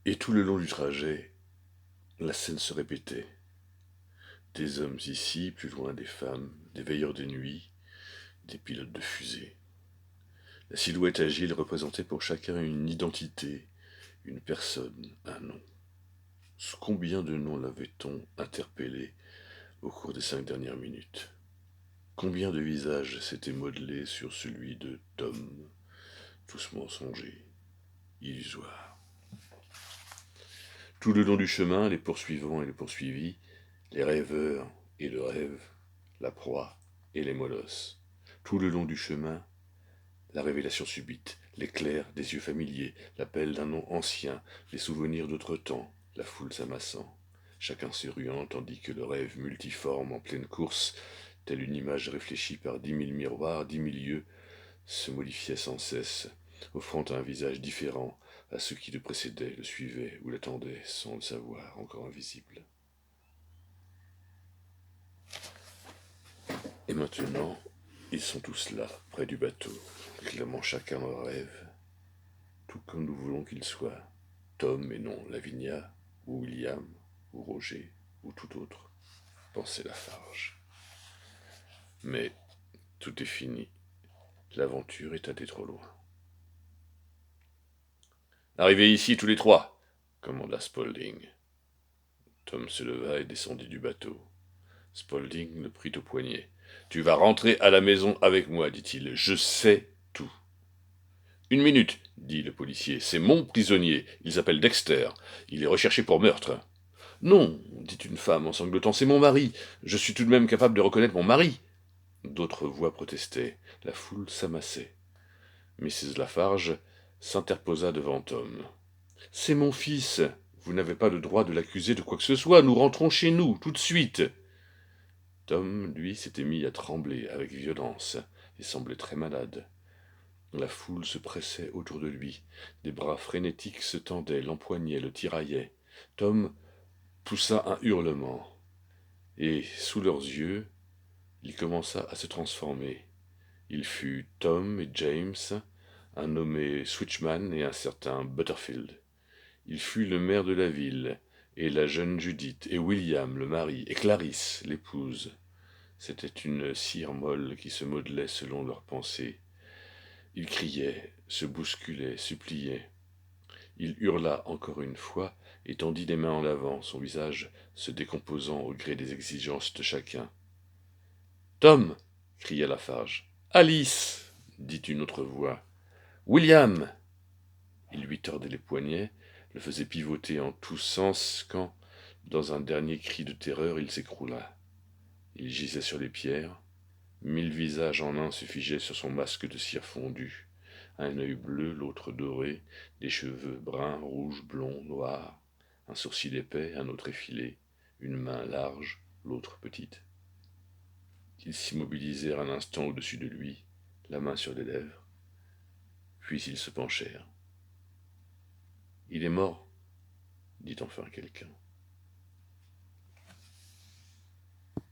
Et tout le long du trajet, la scène se répétait. Des hommes ici, plus loin des femmes, des veilleurs de nuit, des pilotes de fusée. La silhouette agile représentait pour chacun une identité, une personne, un nom. Combien de noms l'avait-on interpellé au cours des 5 dernières minutes? Combien de visages s'étaient modelés sur celui de Tom, tous mensongers, illusoires? Tout le long du chemin, les poursuivants et les poursuivis, les rêveurs et le rêve, la proie et les molosses. Tout le long du chemin, la révélation subite, l'éclair des yeux familiers, l'appel d'un nom ancien, les souvenirs d'autre temps, la foule s'amassant, chacun se ruant tandis que le rêve multiforme en pleine course, telle une image réfléchie par 10 000 miroirs, 10 000 yeux, se modifiait sans cesse, offrant un visage différent à ceux qui le précédaient, le suivaient ou l'attendaient sans le savoir, encore invisible. Et maintenant, ils sont tous là, près du bateau, clamant chacun leur rêve, tout comme nous voulons qu'ils soient, Tom et non Lavinia, ou William, ou Roger, ou tout autre, pensait Lafarge. Mais tout est fini, l'aventure est allée trop loin. Arrivez ici tous les trois, commanda Spaulding. Tom se leva et descendit du bateau. Spaulding le prit au poignet. Tu vas rentrer à la maison avec moi, dit-il. Je sais tout. Une minute, dit le policier. C'est mon prisonnier. Il s'appelle Dexter. Il est recherché pour meurtre. Non, dit une femme en sanglotant. C'est mon mari. Je suis tout de même capable de reconnaître mon mari. D'autres voix protestaient. La foule s'amassait. Mrs. Lafarge s'interposa devant Tom. C'est mon fils. Vous n'avez pas le droit de l'accuser de quoi que ce soit. Nous rentrons chez nous, tout de suite. Tom, lui, s'était mis à trembler avec violence et semblait très malade. La foule se pressait autour de lui. Des bras frénétiques se tendaient, l'empoignaient, le tiraillaient. Tom poussa un hurlement. Et, sous leurs yeux, il commença à se transformer. Il fut Tom et James, un nommé Switchman et un certain Butterfield. Il fut le maire de la ville, et la jeune Judith, et William, le mari, et Clarisse, l'épouse. C'était une cire molle qui se modelait selon leurs pensées. Il criait, se bousculait, suppliait. Il hurla encore une fois et tendit les mains en avant, son visage se décomposant au gré des exigences de chacun. Tom, cria Lafarge. Alice, dit une autre voix. William. Il lui tordait les poignets, le faisait pivoter en tous sens quand, dans un dernier cri de terreur, il s'écroula. Il gisait sur les pierres. 1000 visages en un se figeaient sur son masque de cire fondue. Un œil bleu, l'autre doré, des cheveux bruns, rouges, blonds, noirs, un sourcil épais, un autre effilé, une main large, l'autre petite. Ils s'immobilisèrent un instant au-dessus de lui, la main sur les lèvres, puis ils se penchèrent. Il est mort, dit enfin quelqu'un.